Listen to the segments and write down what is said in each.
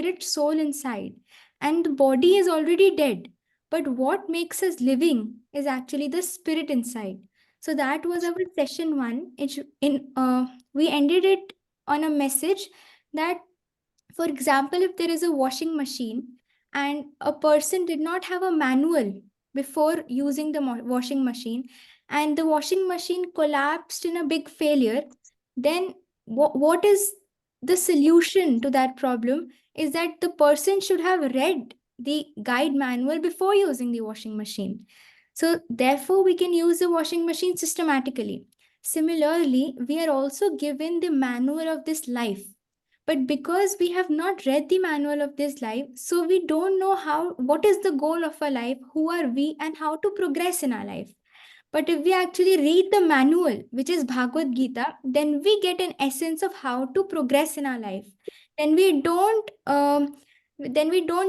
spirit soul inside, and the body is already dead. But what makes us living is actually the spirit inside. So that was our session one. We ended it on a message that, for example, if there is a washing machine and a person did not have a manual before using the washing machine, and the washing machine collapsed in a big failure, then what is the solution to that problem is that the person should have read the guide manual before using the washing machine. So, therefore, we can use the washing machine systematically. Similarly, we are also given the manual of this life, but because we have not read the manual of this life, so we don't know what is the goal of our life, who are we, and how to progress in our life. But if we actually read the manual, which is Bhagavad Gita, then we get an essence of how to progress in our life. Then we don't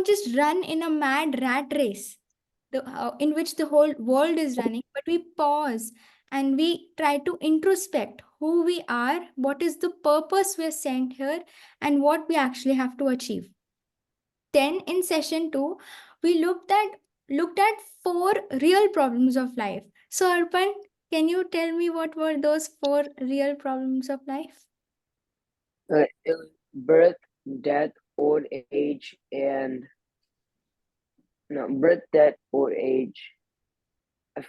just run in a mad rat race, in which the whole world is running, but we pause and we try to introspect who we are, what is the purpose we're sent here, and what we actually have to achieve. Then in session 2, we looked at 4 real problems of life. So Arpan, can you tell me what were those 4 real problems of life? It was birth, death, old age, and no, birth, death, old age. I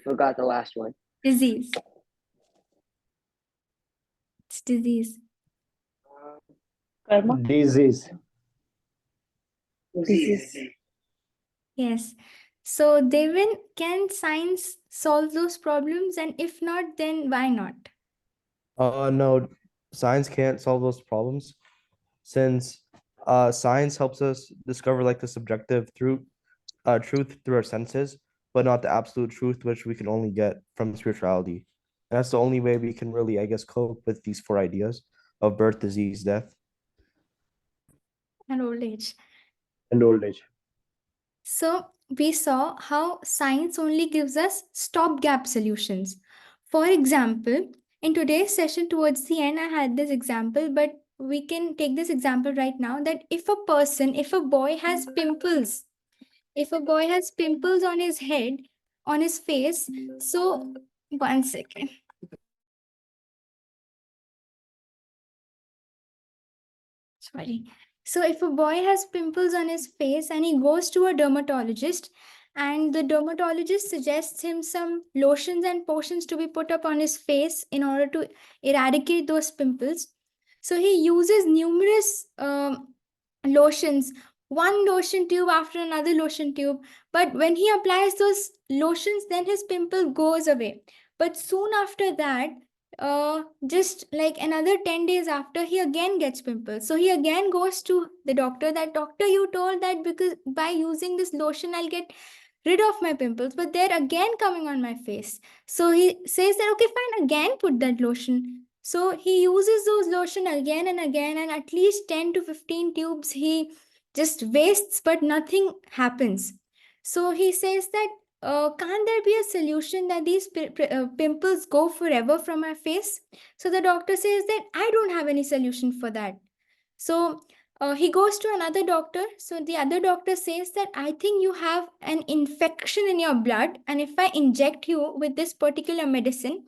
forgot the last one. Disease. It's disease. Karma. Disease. Disease. Yes. So Devin, can science solve those problems? And if not, then why not? No, science can't solve those problems since science helps us discover like the subjective truth through our senses, but not the absolute truth which we can only get from spirituality. And that's the only way we can really, I guess, cope with these 4 ideas of birth, disease, death, And old age. and old age. So we saw how science only gives us stopgap solutions. For example, in today's session, towards the end, I had this example, but we can take this example right now that if a boy has pimples, on his head, on his face, so one second. Sorry. So if a boy has pimples on his face and he goes to a dermatologist, and the dermatologist suggests him some lotions and potions to be put up on his face in order to eradicate those pimples. So he uses numerous lotions, one lotion tube after another lotion tube. But when he applies those lotions, then his pimple goes away. But soon after that, just like another 10 days after, he again gets pimples. So he again goes to the doctor, that doctor, you told that because by using this lotion I'll get rid of my pimples, but they're again coming on my face. So he says that, okay, fine, again put that lotion. So he uses those lotion again and again, and at least 10 to 15 tubes he just wastes, but nothing happens. So he says that, can't there be a solution that these pimples go forever from my face? So the doctor says that I don't have any solution for that. So he goes to another doctor. So the other doctor says that I think you have an infection in your blood, and if I inject you with this particular medicine,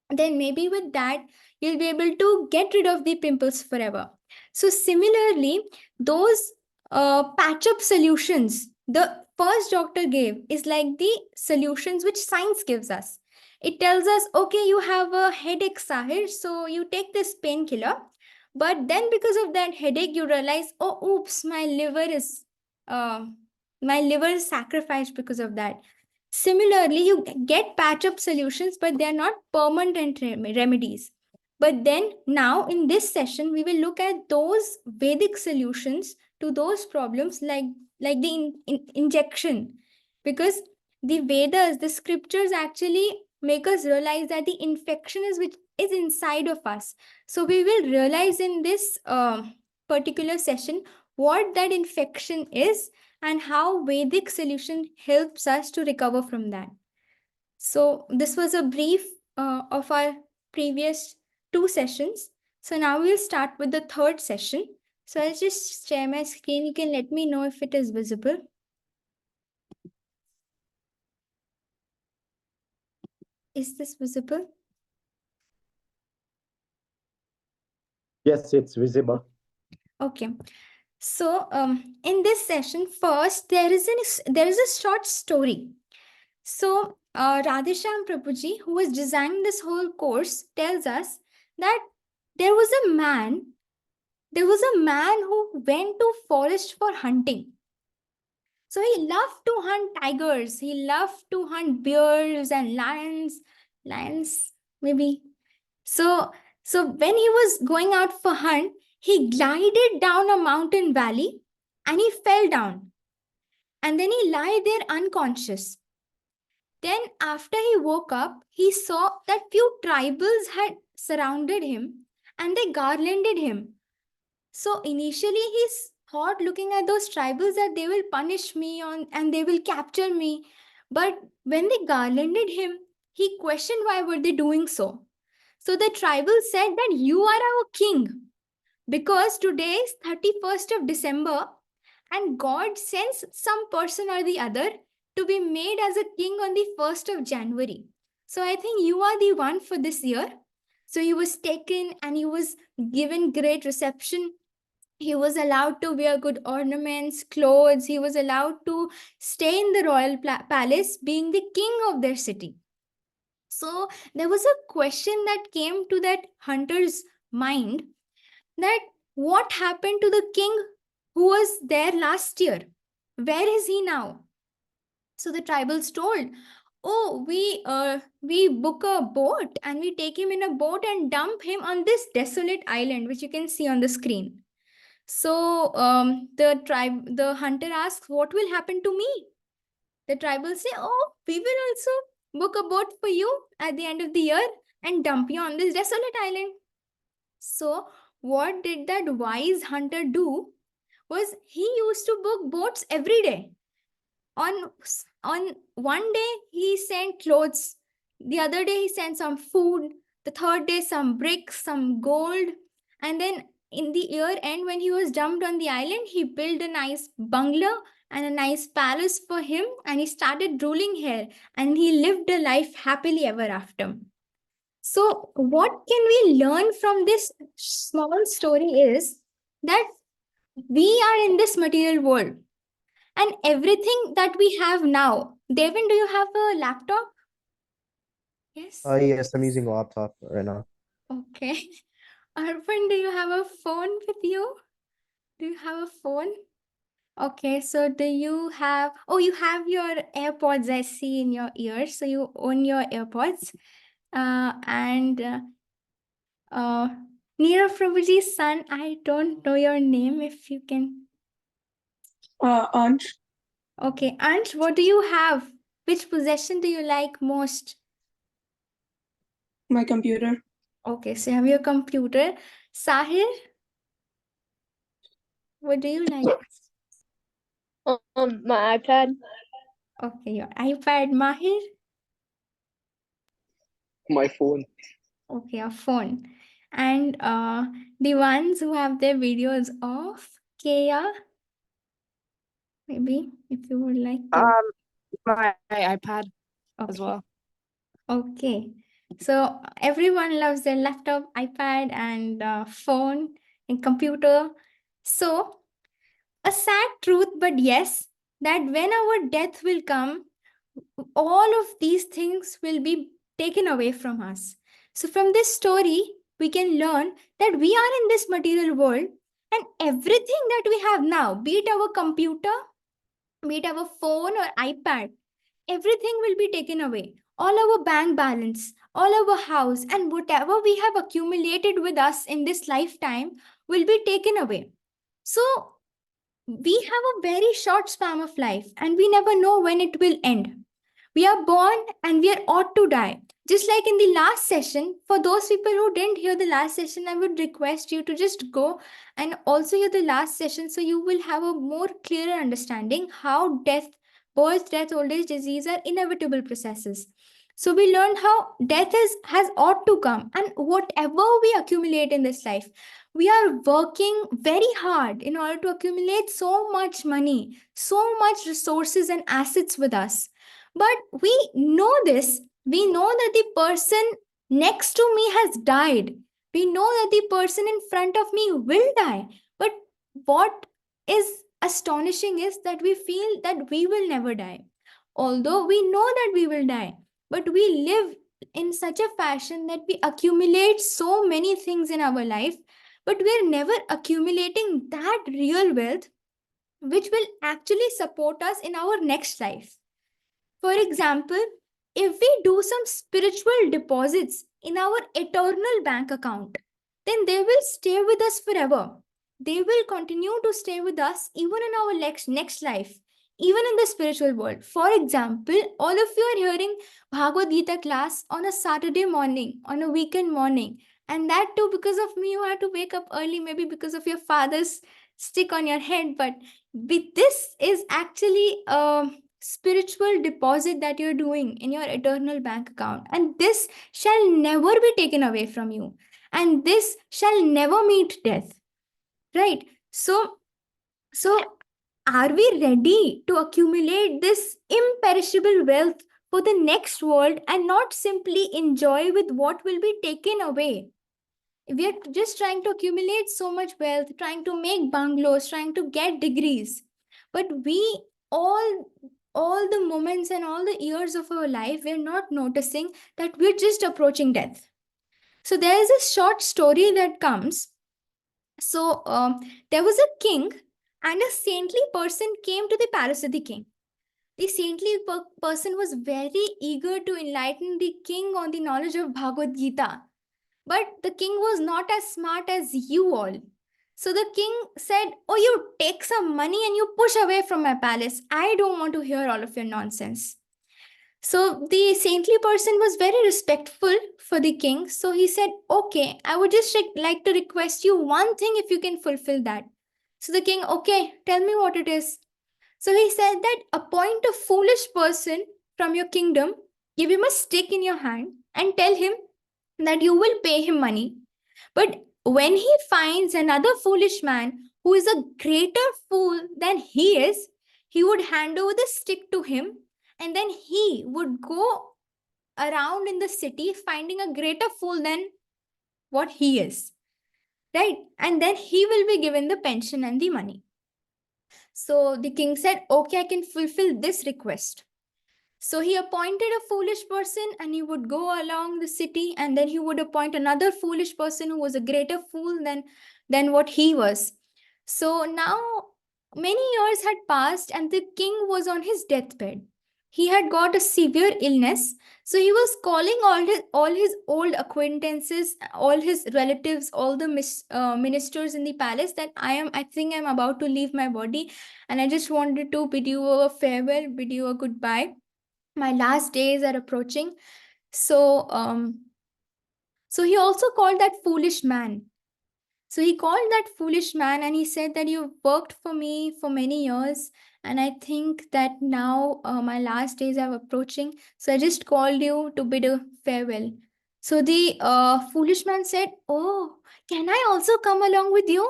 then maybe with that you'll be able to get rid of the pimples forever. So similarly, those patch up solutions the first doctor gave is like the solutions which science gives us. It tells us, okay, you have a headache, Sahir, so you take this painkiller, but then because of that headache you realize, oh oops, uh, my liver is sacrificed because of that. Similarly, you get patch up solutions, but they are not permanent remedies. But then, now in this session, we will look at those Vedic solutions to those problems, like the injection. Because the Vedas, the scriptures actually make us realize that the infection which is inside of us. So, we will realize in this particular session what that infection is and how Vedic solution helps us to recover from that. So this was a brief of our previous 2 sessions. So now we'll start with the 3rd session. So I'll just share my screen. You can let me know if it is visible. Is this visible? Yes, it's visible. Okay. So in this session, first there is a short story. So Radhesham Prabhuji, who was designing this whole course, tells us that there was a man who went to forest for hunting. So he loved to hunt tigers. He loved to hunt bears and lions maybe. So when he was going out for hunt, he glided down a mountain valley and he fell down. And then he lay there unconscious. Then after he woke up, he saw that few tribals had surrounded him and they garlanded him. So initially he thought, looking at those tribals, that they will punish me and they will capture me. But when they garlanded him, he questioned why were they doing so. So the tribal said that you are our king because today is 31st of December and God sends some person or the other to be made as a king on the 1st of January. So I think you are the one for this year. So he was taken and he was given great reception. He was allowed to wear good ornaments, clothes. He was allowed to stay in the royal palace, being the king of their city. So there was a question that came to that hunter's mind, that what happened to the king who was there last year? Where is he now? So the tribals told, oh, we book a boat and we take him in a boat and dump him on this desolate island, which you can see on the screen. So the hunter asks, what will happen to me? The tribals say, oh, we will also book a boat for you at the end of the year and dump you on this desolate island. So what did that wise hunter do was he used to book boats every day. On one day he sent clothes, the other day he sent some food, the third day some bricks, some gold, and then in the year end when he was dumped on the island, he built a nice bungalow and a nice palace for him, and he started ruling here and he lived a life happily ever after. So what can we learn from this small story is that we are in this material world and everything that we have now. Devin, do you have a laptop? Yes. Yes, I'm using a laptop right now. Okay. Arpan, do you have a phone with you? Do you have a phone? Okay, so do you have, oh, you have your AirPods, I see in your ears. So you own your AirPods. And Neerav Prabhuji's son, I don't know your name if you can. Ansh. Okay, Ansh, what do you have? Which possession do you like most? My computer. Okay, so you have your computer. Sahir, what do you like? My iPad. Okay, your iPad. Mahir? My phone. Okay, your phone. And the ones who have their videos off, Kaya, maybe if you would like to. My iPad Okay. as well. Okay. So everyone loves their laptop, iPad, and phone and computer. So a sad truth, but yes, that when our death will come, all of these things will be taken away from us. So from this story, we can learn that we are in this material world and everything that we have now, be it our computer, be it our phone or iPad, everything will be taken away. All our bank balance, all our house, and whatever we have accumulated with us in this lifetime will be taken away. So we have a very short span of life and we never know when it will end. We are born and we are ought to die. Just like in the last session, for those people who didn't hear the last session, I would request you to just go and also hear the last session so you will have a more clearer understanding how birth, death, old age, disease are inevitable processes. So we learned how death has ought to come, and whatever we accumulate in this life, We are working very hard in order to accumulate so much money, so much resources and assets with us. But we know this. We know that the person next to me has died. We know that the person in front of me will die. But what is astonishing is that we feel that we will never die. Although we know that we will die, but we live in such a fashion that we accumulate so many things in our life, but we're never accumulating that real wealth which will actually support us in our next life. For example, if we do some spiritual deposits in our eternal bank account, then they will stay with us forever. They will continue to stay with us even in our next life, even in the spiritual world. For example, all of you are hearing Bhagavad Gita class on a Saturday morning, on a weekend morning. And that too, because of me, you had to wake up early, maybe because of your father's stick on your head. But this is actually spiritual deposit that you're doing in your eternal bank account, and this shall never be taken away from you, and this shall never meet death, right? So are we ready to accumulate this imperishable wealth for the next world and not simply enjoy with what will be taken away? We are just trying to accumulate so much wealth, trying to make bungalows, trying to get degrees, but we all all the moments and all the years of our life, we're not noticing that we're just approaching death. So there is a short story that comes. So there was a king, and a saintly person came to the palace of the king. The saintly person was very eager to enlighten the king on the knowledge of Bhagavad Gita, but the king was not as smart as you all. So the king said, "Oh, you take some money and you push away from my palace. I don't want to hear all of your nonsense." So the saintly person was very respectful for the king. So he said, "Okay, I would just like to request you one thing if you can fulfill that." So the king, "Okay, tell me what it is." So he said that appoint a foolish person from your kingdom, give him a stick in your hand, and tell him that you will pay him money. But when he finds another foolish man who is a greater fool than he is, he would hand over the stick to him, and then he would go around in the city finding a greater fool than what he is. Right? And then he will be given the pension and the money. So the king said, "Okay, I can fulfill this request." So he appointed a foolish person, and he would go along the city, and then he would appoint another foolish person who was a greater fool than what he was. So now many years had passed, and the king was on his deathbed. He had got a severe illness. So he was calling all his old acquaintances, all his relatives, all the ministers in the palace, that I think I'm about to leave my body, and I just wanted to bid you a farewell, bid you a goodbye. My last days are approaching. So he also called that foolish man. So he called that foolish man, and he said that you've worked for me for many years, and I think that now my last days are approaching, so I just called you to bid a farewell. So the foolish man said, "Oh, can I also come along with you?"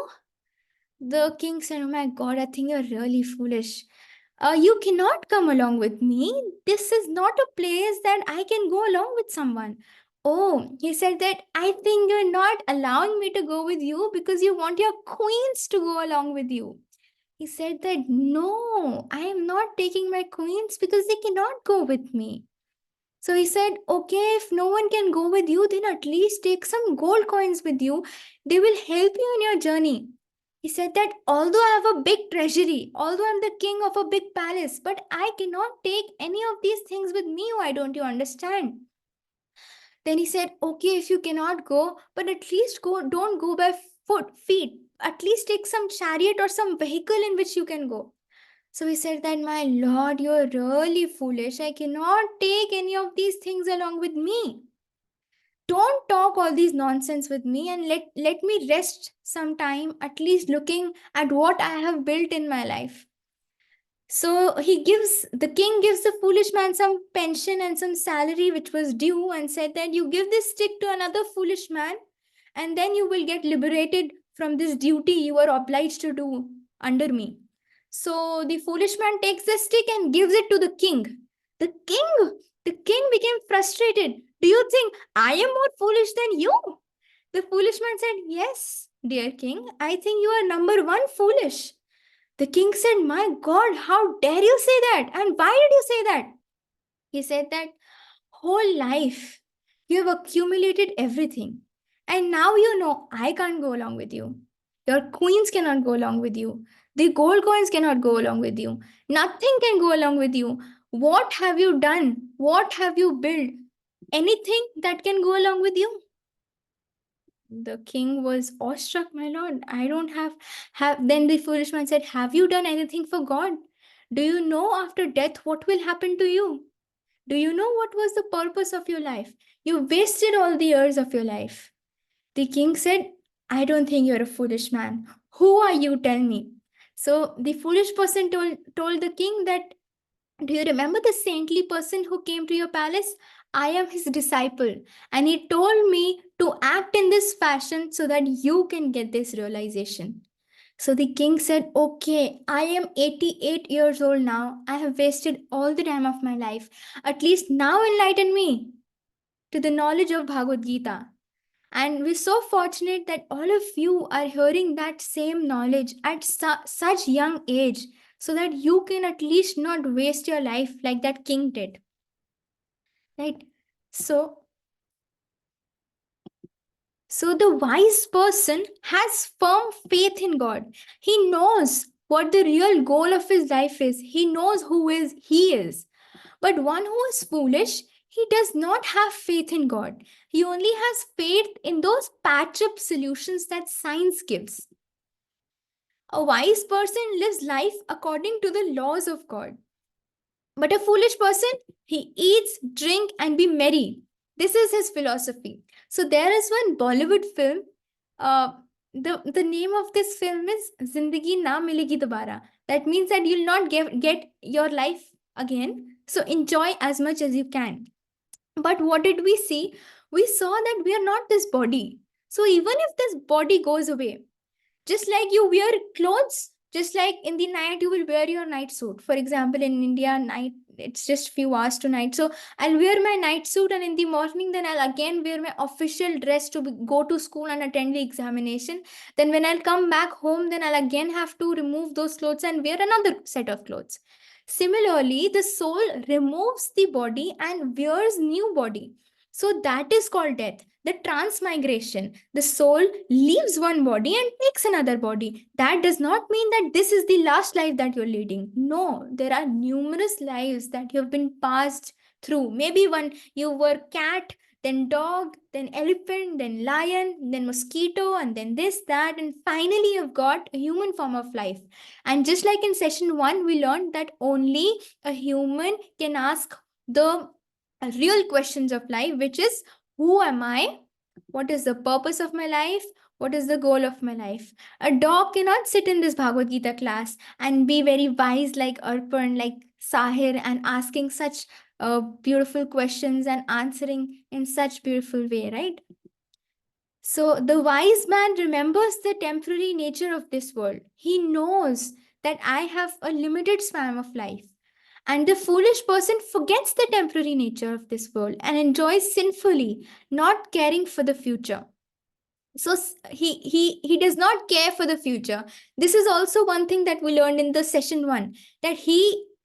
The king said, "Oh my God, I think you're really foolish. You cannot come along with me. This is not a place that I can go along with someone." "Oh," he said, "that I think you're not allowing me to go with you because you want your queens to go along with you." He said that, "No, I am not taking my queens because they cannot go with me." So he said, "Okay, if no one can go with you, then at least take some gold coins with you. They will help you in your journey." He said that, "Although I have a big treasury, although I'm the king of a big palace, but I cannot take any of these things with me. Why don't you understand?" Then he said, "Okay, if you cannot go, but at least don't go by feet. At least take some chariot or some vehicle in which you can go." So he said that, "My lord, you're really foolish. I cannot take any of these things along with me. Don't talk all these nonsense with me, and let me rest some time, at least looking at what I have built in my life." So the king gives the foolish man some pension and some salary which was due, and said that, "You give this stick to another foolish man, and then you will get liberated from this duty you are obliged to do under me. So the foolish man takes the stick and gives it to the king. The king became frustrated. Do you think I am more foolish than you? The foolish man said, yes, dear king, I think you are number one foolish. The king said, my God, how dare you say that? And why did you say that? He said that whole life you have accumulated everything. And now you know I can't go along with you. Your queens cannot go along with you. The gold coins cannot go along with you. Nothing can go along with you. What have you done? What have you built? Anything that can go along with you? The king was awestruck, my lord. I don't have. Then the foolish man said, have you done anything for God? Do you know after death what will happen to you? Do you know what was the purpose of your life? You wasted all the years of your life. The king said, I don't think you're a foolish man. Who are you? Tell me. So the foolish person told the king that, do you remember the saintly person who came to your palace? I am his disciple. And he told me to act in this fashion so that you can get this realization. So the king said, okay, I am 88 years old now. I have wasted all the time of my life. At least now enlighten me to the knowledge of Bhagavad Gita. And we're so fortunate that all of you are hearing that same knowledge at such young age, so that you can at least not waste your life like that king did. Right? So the wise person has firm faith in God. He knows what the real goal of his life is. He knows who is he is. But one who is foolish, he does not have faith in God. He only has faith in those patch-up solutions that science gives. A wise person lives life according to the laws of God. But a foolish person, he eats, drink, and be merry. This is his philosophy. So there is one Bollywood film. Uh, the name of this film is Zindagi Na Milegi Dobara. That means that you'll not get your life again. So enjoy as much as you can. But what did we see? We saw that we are not this body. So even if this body goes away, just like you wear clothes, just like in the night you will wear your night suit. For example, in India, night it's just few hours to night. So I'll wear my night suit, and in the morning then I'll again wear my official dress to go to school and attend the examination. Then when I'll come back home, then I'll again have to remove those clothes and wear another set of clothes. Similarly, the soul removes the body and wears new body. So that is called death, the transmigration. The soul leaves one body and takes another body. That does not mean that this is the last life that you're leading. No, there are numerous lives that you have been passed through. Maybe when you were cat, then dog, then elephant, then lion, then mosquito, and then this, that, and finally you've got a human form of life. And just like in session 1, we learned that only a human can ask the real questions of life, which is, who am I? What is the purpose of my life? What is the goal of my life? A dog cannot sit in this Bhagavad Gita class and be very wise like Arpan, like Sahir, and asking such beautiful questions and answering in such beautiful way, right? So the wise man remembers the temporary nature of this world. He knows that I have a limited span of life. And the foolish person forgets the temporary nature of this world and enjoys sinfully, not caring for the future. So he does not care for the future. This is also one thing that we learned in the session 1, that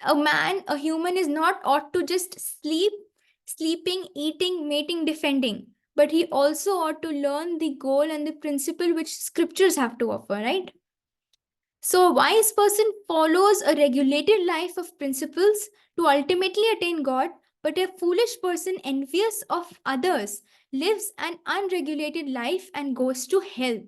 a human is not ought to just sleeping, eating, mating, defending, but he also ought to learn the goal and the principle which scriptures have to offer, right? So a wise person follows a regulated life of principles to ultimately attain God, but a foolish person, envious of others, lives an unregulated life and goes to hell.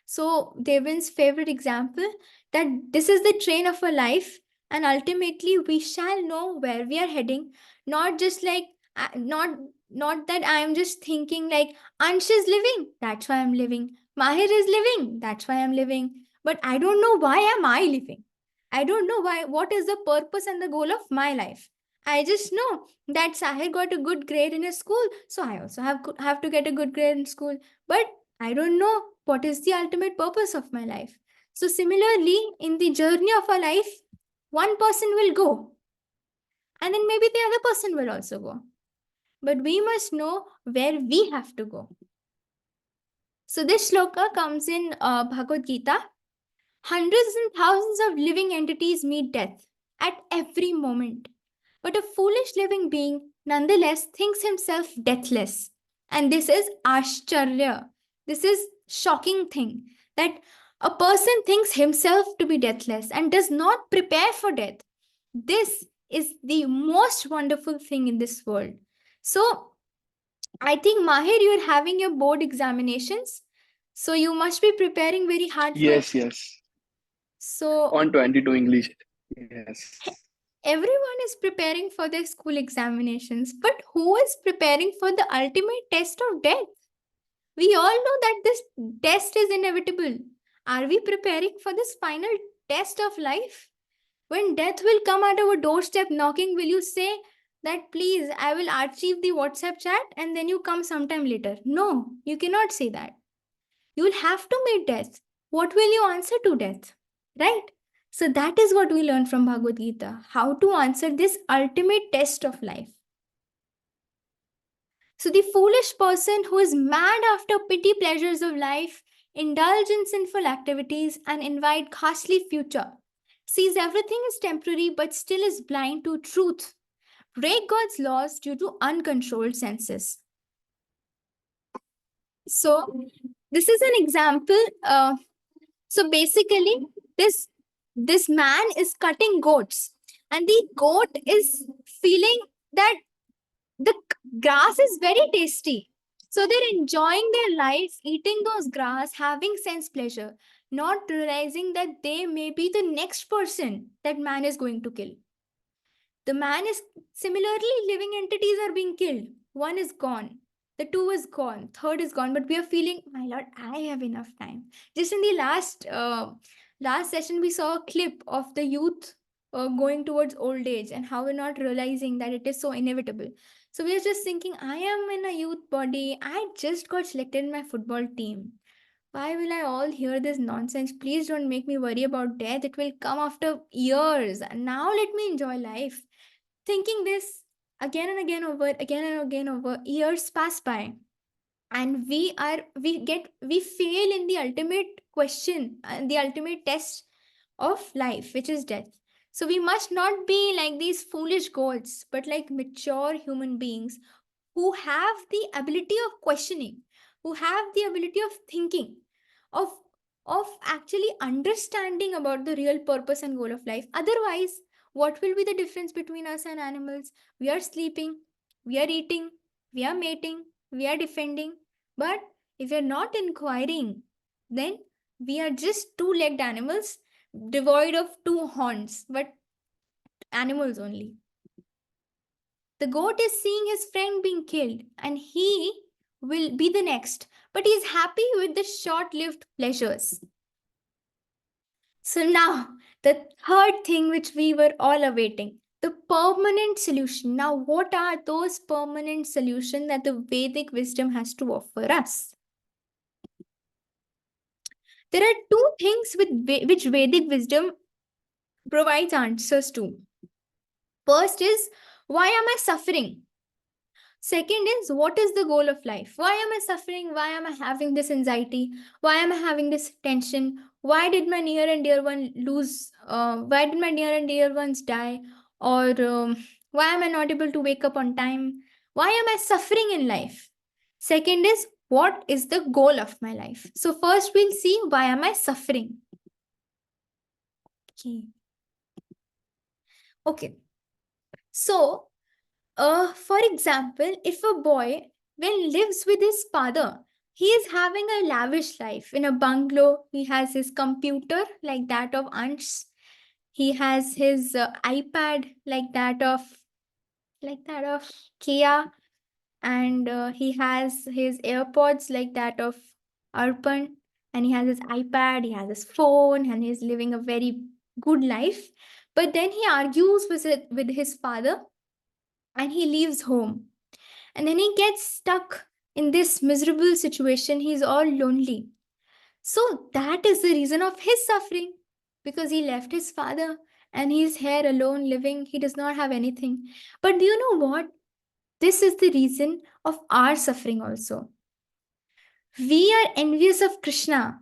So Devin's favorite example, that this is the train of a life, and ultimately we shall know where we are heading. Not just like not that I am just thinking like Ansh is living, that's why I'm living. Mahir is living, that's why I'm living. But I don't know why am I living. I don't know what is the purpose and the goal of my life. I just know that Sahir got a good grade in his school, so I also have to get a good grade in school. But I don't know what is the ultimate purpose of my life? So similarly, in the journey of our life, one person will go, and then maybe the other person will also go. But we must know where we have to go. So this shloka comes in Bhagavad Gita. Hundreds and thousands of living entities meet death at every moment. But a foolish living being nonetheless thinks himself deathless. And this is ashcharya. This is shocking thing that a person thinks himself to be deathless and does not prepare for death. This is the most wonderful thing in this world. So I think, Mahir, you're having your board examinations. So you must be preparing very hard for it. Yes. So On 22 English. Yes. everyone is preparing for their school examinations, but who is preparing for the ultimate test of death? We all know that this test is inevitable. Are we preparing for this final test of life? When death will come at our doorstep knocking, will you say that please, I will archive the WhatsApp chat and then you come sometime later? No, you cannot say that. You will have to meet death. What will you answer to death? Right? So that is what we learn from Bhagavad Gita, how to answer this ultimate test of life. So the foolish person who is mad after petty pleasures of life, indulge in sinful activities and invite costly future, sees everything is temporary but still is blind to truth, break God's laws due to uncontrolled senses. So this is an example. So basically, this man is cutting goats, and the goat is feeling that the grass is very tasty. So they're enjoying their life, eating those grass, having sense pleasure, not realizing that they may be the next person that man is going to kill. The man is similarly, living entities are being killed. One is gone. The two is gone. Third is gone. But we are feeling, my lord, I have enough time. Just in the last session, we saw a clip of the youth going towards old age and how we're not realizing that it is so inevitable. So we are just thinking, I am in a youth body. I just got selected in my football team. Why will I all hear this nonsense? Please don't make me worry about death. It will come after years. And now let me enjoy life. Thinking this again and again over, years pass by. And we fail in the ultimate question and the ultimate test of life, which is death. So we must not be like these foolish goats, but like mature human beings who have the ability of questioning, who have the ability of thinking, of actually understanding about the real purpose and goal of life. Otherwise, what will be the difference between us and animals? We are sleeping, we are eating, we are mating, we are defending. But if we are not inquiring, then we are just two-legged animals devoid of two horns, but animals only. The goat is seeing his friend being killed and he will be the next, but he is happy with the short lived pleasures. So, now the third thing which we were all awaiting, the permanent solution. Now, what are those permanent solutions that the Vedic wisdom has to offer us? There are two things which Vedic wisdom provides answers to. First is, why am I suffering? Second is, what is the goal of life? Why am I suffering? Why am I having this anxiety? Why am I having this tension? Why did my near and dear one lose? Why did my near and dear ones die? Or why am I not able to wake up on time? Why am I suffering in life? Second is, what is the goal of my life? So first we'll see, why am I suffering? Okay. So for example, if a boy when lives with his father, he is having a lavish life in a bungalow. He has his computer like that of Ansh. He has his iPad like that of Kia, and he has his AirPods like that of Arpan, and he has his iPad. He has his phone, and he's living a very good life. But then he argues with his father and he leaves home. And then he gets stuck in this miserable situation. He's all lonely. So that is the reason of his suffering, because he left his father and he's here alone living. He does not have anything. But do you know what? This is the reason of our suffering also. We are envious of Krishna.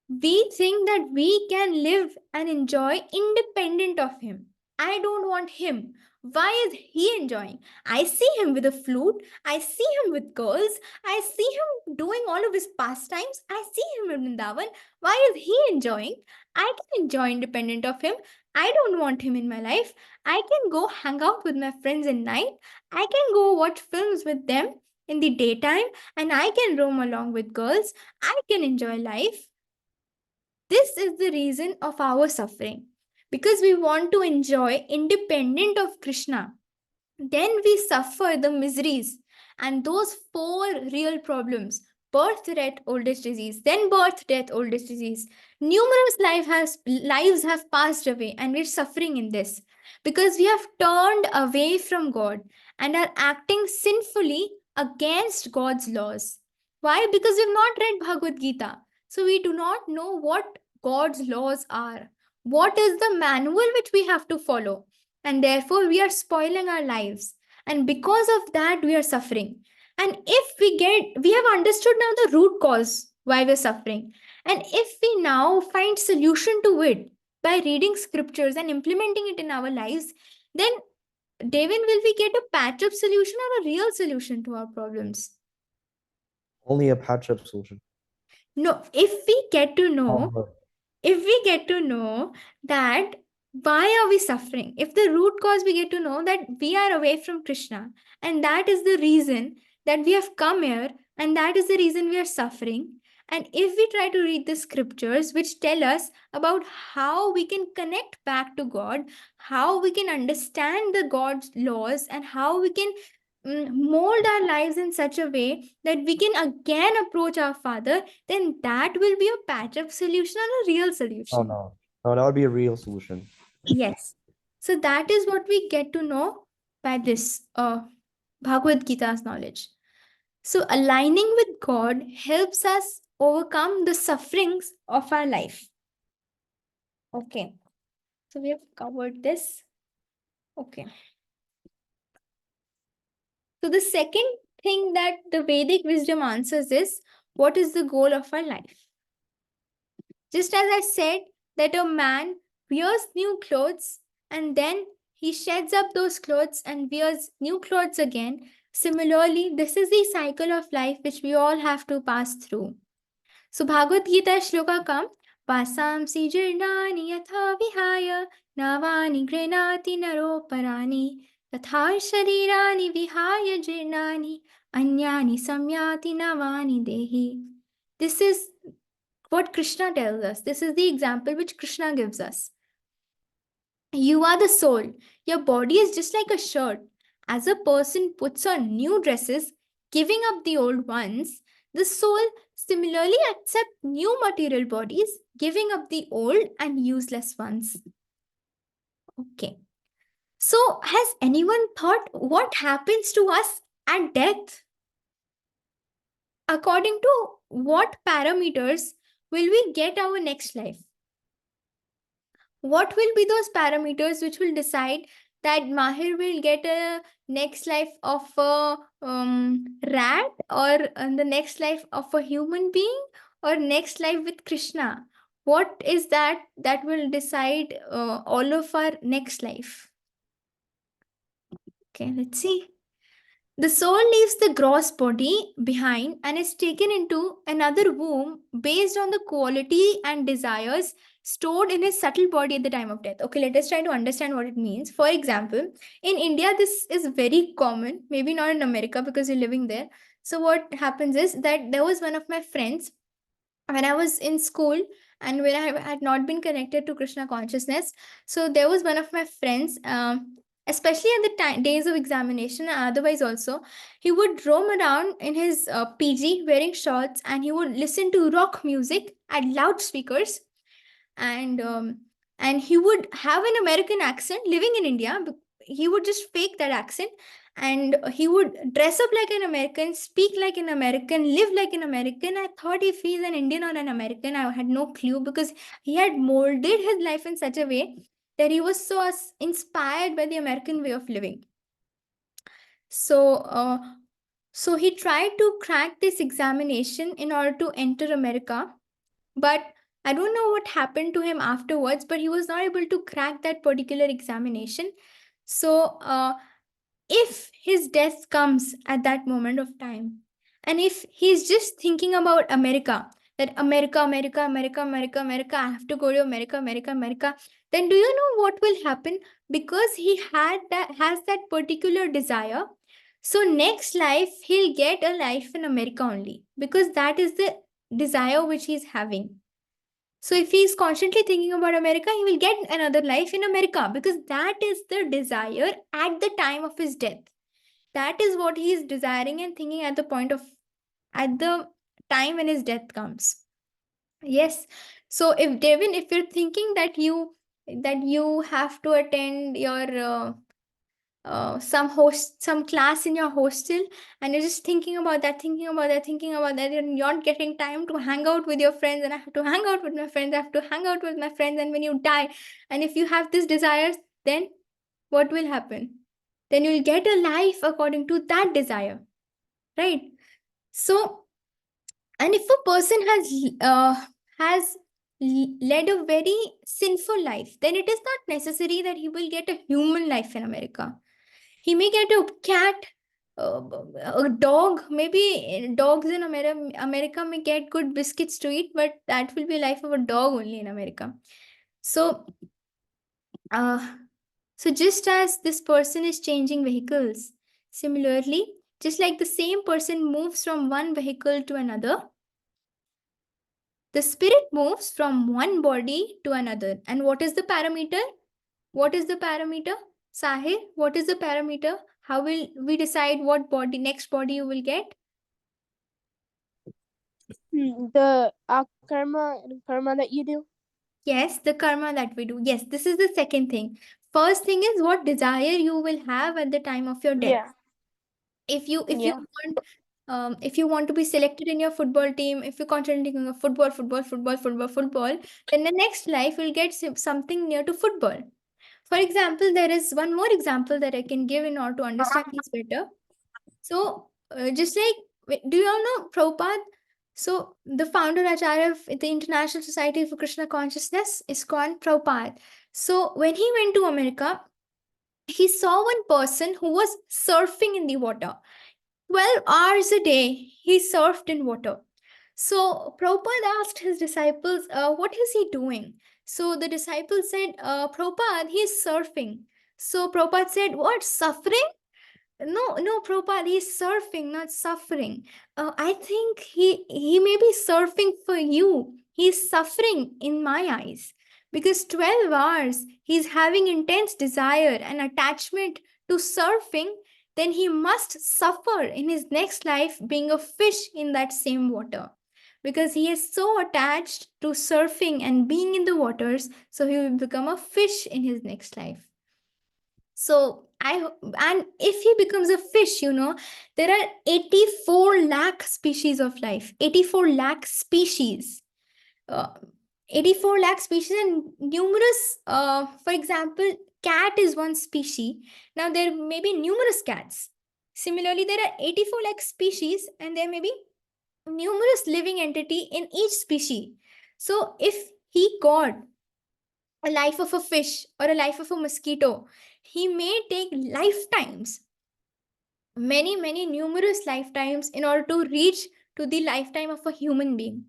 We think that we can live and enjoy independent of him. I don't want him. Why is he enjoying? I see him with a flute. I see him with girls. I see him doing all of his pastimes. I see him in Vrindavan. Why is he enjoying? I can enjoy independent of him. I don't want him in my life. I can go hang out with my friends at night. I can go watch films with them in the daytime, and I can roam along with girls. I can enjoy life. This is the reason of our suffering, because we want to enjoy independent of Krishna. Then we suffer the miseries and those four real problems: birth, death, old age, disease. Then birth, death, old age, disease. Numerous lives have passed away, and we're suffering in this because we have turned away from God and are acting sinfully against God's laws. Why? Because we've not read Bhagavad Gita. So we do not know what God's laws are. What is the manual which we have to follow? And therefore we are spoiling our lives, and because of that we are suffering. And if we have understood now the root cause why we're suffering, and if we now find solution to it by reading scriptures and implementing it in our lives, then Devin, will we get a patch up solution or a real solution to our problems? Only a patch-up solution. No, if we get to know Oh, that why are we suffering, if the root cause we get to know that we are away from Krishna, and that is the reason that we have come here, and that is the reason we are suffering, and if we try to read the scriptures which tell us about how we can connect back to God, how we can understand the God's laws, and how we can mold our lives in such a way that we can again approach our Father, then that will be a patch up solution or a real oh solution. no. No, that would be a real solution. Yes. So that is what we get to know by this Bhagavad Gita's knowledge. So aligning with God helps us overcome the sufferings of our life. Okay. So we have covered this. Okay. So the second thing that the Vedic wisdom answers is, what is the goal of our life? Just as I said that a man wears new clothes and then he sheds up those clothes and wears new clothes again, similarly, this is the cycle of life which we all have to pass through. So Bhagavad Gita shloka kam vasamsi jirnani yatha vihaya navani grenati naro parani tatha sharirani vihaya jirnani anyani samyati navani dehi. This is what Krishna tells us. This is the example which Krishna gives us. You are the soul. Your body is just like a shirt. As a person puts on new dresses, giving up the old ones, the soul similarly accepts new material bodies, giving up the old and useless ones. Okay. So, has anyone thought what happens to us at death? According to what parameters will we get our next life? What will be those parameters which will decide that Mahir will get a next life of a rat, or the next life of a human being, or next life with Krishna? What is that that will decide all of our next life? Okay, let's see. The soul leaves the gross body behind and is taken into another womb based on the quality and desires stored in his subtle body at the time of death. Okay, let us try to understand what it means. For example, in India, this is very common, maybe not in America because you're living there. So, what happens is that there was one of my friends when I was in school and when I had not been connected to Krishna consciousness. So there was one of my friends, especially at the days of examination, and otherwise also, he would roam around in his PG wearing shorts, and he would listen to rock music at loudspeakers, and and he would have an American accent living in India. He would just fake that accent, and he would dress up like an American, speak like an American, live like an American. I thought if he's an Indian or an American, I had no clue, because he had molded his life in such a way that he was so inspired by the American way of living. So he tried to crack this examination in order to enter America, but I don't know what happened to him afterwards, but he was not able to crack that particular examination. So if his death comes at that moment of time, and if he's just thinking about America, that America, America, America, America, America, I have to go to America, America, America, then do you know what will happen? Because he has that particular desire, so next life he'll get a life in America only, because that is the desire which he's having. So if he's constantly thinking about America, he will get another life in America, because that is the desire at the time of his death. That is what he is desiring and thinking at the time when his death comes. Yes. So if Devin, if you're thinking that you have to attend your some class in your hostel, and you're just thinking about that, and you're not getting time to hang out with your friends, and I have to hang out with my friends, I have to hang out with my friends, and when you die, and if you have these desires, then what will happen? Then you'll get a life according to that desire, right? So, and if a person has led a very sinful life, then it is not necessary that he will get a human life in America. He may get a cat, a dog. Maybe dogs in America may get good biscuits to eat, but that will be life of a dog only in America. So, uh, so just as this person is changing vehicles, similarly, just like the same person moves from one vehicle to another, the spirit moves from one body to another. And what is the parameter? What is the parameter? Sahir, what is the parameter? How will we decide what next body you will get? The karma that you do. Yes, the karma that we do. Yes, this is the second thing. First thing is what desire you will have at the time of your death. Yeah. If you Yeah. want to be selected in your football team, if you're concentrating on football, then the next life will get something near to football. For example, there is one more example that I can give in order to understand this better. So, just like, do you all know Prabhupada? So, the founder Acharya of the International Society for Krishna Consciousness is called Prabhupada. So, when he went to America, he saw one person who was surfing in the water. 12 hours a day, he surfed in water. So, Prabhupada asked his disciples, what is he doing? So, the disciples said, Prabhupada, he is surfing. So, Prabhupada said, what, suffering? No, Prabhupada, he's surfing, not suffering. I think he may be surfing for you. He's suffering in my eyes. Because 12 hours, he's having intense desire and attachment to surfing, then he must suffer in his next life being a fish in that same water. Because he is so attached to surfing and being in the waters, so he will become a fish in his next life. So and if he becomes a fish, there are 84 lakh species of life. 84 lakh species. Uh, 84 lakh species and numerous, for example, cat is one species. Now there may be numerous cats. Similarly, there are 84 lakh species and there may be numerous living entity in each species. So if he got a life of a fish or a life of a mosquito, he may take lifetimes, many numerous lifetimes, in order to reach to the lifetime of a human being.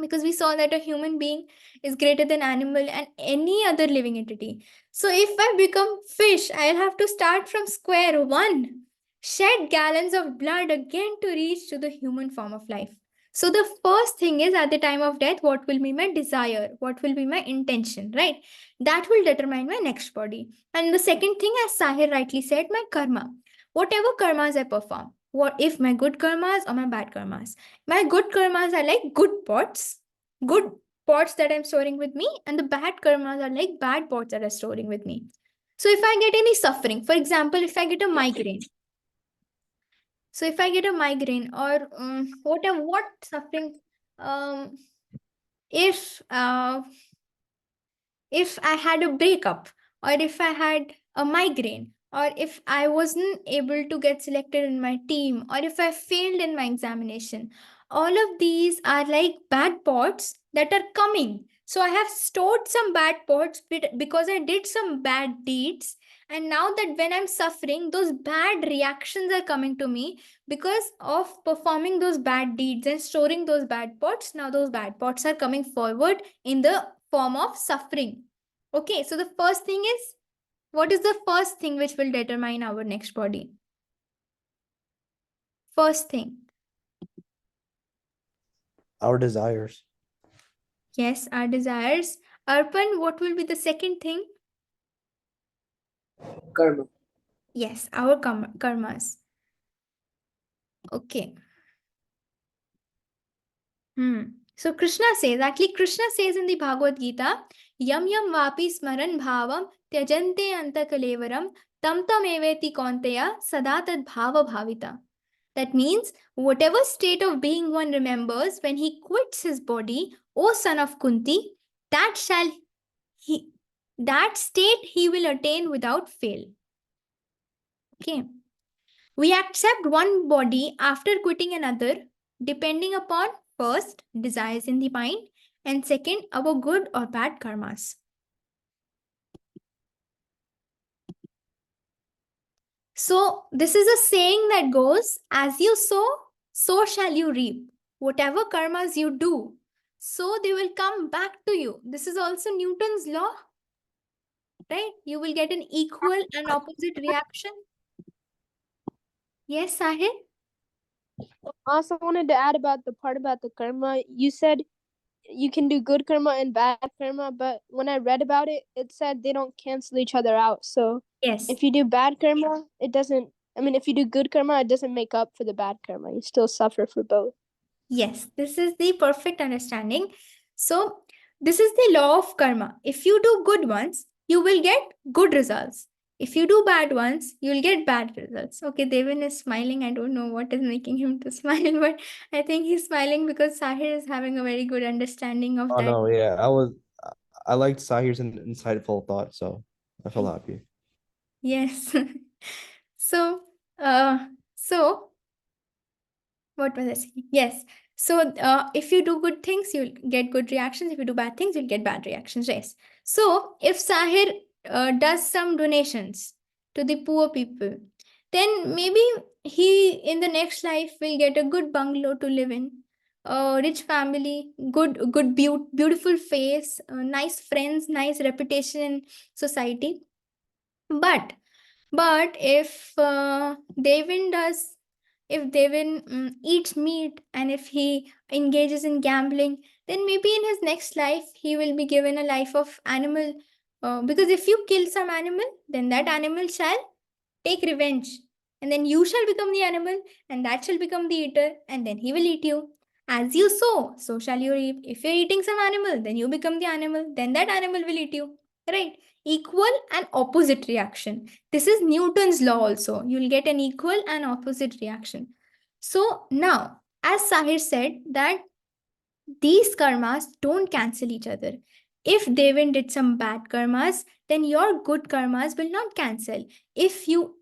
Because we saw that a human being is greater than animal and any other living entity. So if I become fish, I'll have to start from square one, shed gallons of blood again to reach to the human form of life. So the first thing is, at the time of death, what will be my desire? What will be my intention, right? That will determine my next body. And the second thing, as Sahir rightly said, my karma. Whatever karmas I perform, what if my good karmas or my bad karmas? My good karmas are like good pots that I'm storing with me, and the bad karmas are like bad pots that I'm storing with me. So if I get any suffering, for example, if I get a migraine, So if I get a migraine or whatever, what suffering, um, if I had a breakup, or if I had a migraine, or if I wasn't able to get selected in my team, or if I failed in my examination, all of these are like bad pots that are coming. So I have stored some bad pots because I did some bad deeds. And now that when I'm suffering, those bad reactions are coming to me because of performing those bad deeds and storing those bad pots. Now those bad pots are coming forward in the form of suffering. Okay, so the first thing is, what is the first thing which will determine our next body? First thing. Our desires. Yes, our desires. Arpan, what will be the second thing? Karma. Yes, our karmas. Okay. So Krishna says in the Bhagavad Gita, Yam yam vapi smaran bhavam tyajante antakalevaram tam tam eveti konteya sadatad bhava bhavita. That means whatever state of being one remembers when he quits his body, O son of Kunti, that shall he that state he will attain without fail. Okay. We accept one body after quitting another, depending upon first, desires in the mind, and second, our good or bad karmas. So, this is a saying that goes, as you sow, so shall you reap. Whatever karmas you do, so they will come back to you. This is also Newton's law, right? You will get an equal and opposite reaction. Yes, Sahil? I also wanted to add about the part about the karma. You said you can do good karma and bad karma, but when I read about it, it said they don't cancel each other out. So Yes. if you do bad karma, it doesn't. I mean, if you do good karma, it doesn't make up for the bad karma. You still suffer for both. Yes, this is the perfect understanding. So, this is the law of karma. If you do good ones, you will get good results. If you do bad ones, you will get bad results. Okay, Devin is smiling. I don't know what is making him to smile, but I think he's smiling because Sahir is having a very good understanding of Oh that. no, yeah, I liked Sahir's insightful thought, so I feel happy. Yes. So, uh, so what was I saying? Yes. So if you do good things, you'll get good reactions. If you do bad things, you'll get bad reactions. Yes. So if Sahir does some donations to the poor people, then maybe he in the next life will get a good bungalow to live in, a rich family, beautiful face, nice friends, nice reputation in society. But if Devin eats meat and if he engages in gambling, then maybe in his next life he will be given a life of animal. Because if you kill some animal, then that animal shall take revenge. And then you shall become the animal, and that shall become the eater, and then he will eat you. As you sow, so shall you reap. If you're eating some animal, then you become the animal, then that animal will eat you. Right? Equal and opposite reaction. This is Newton's law also. You'll get an equal and opposite reaction. So now, as Sahir said, that these karmas don't cancel each other. If Devin did some bad karmas, then your good karmas will not cancel. If you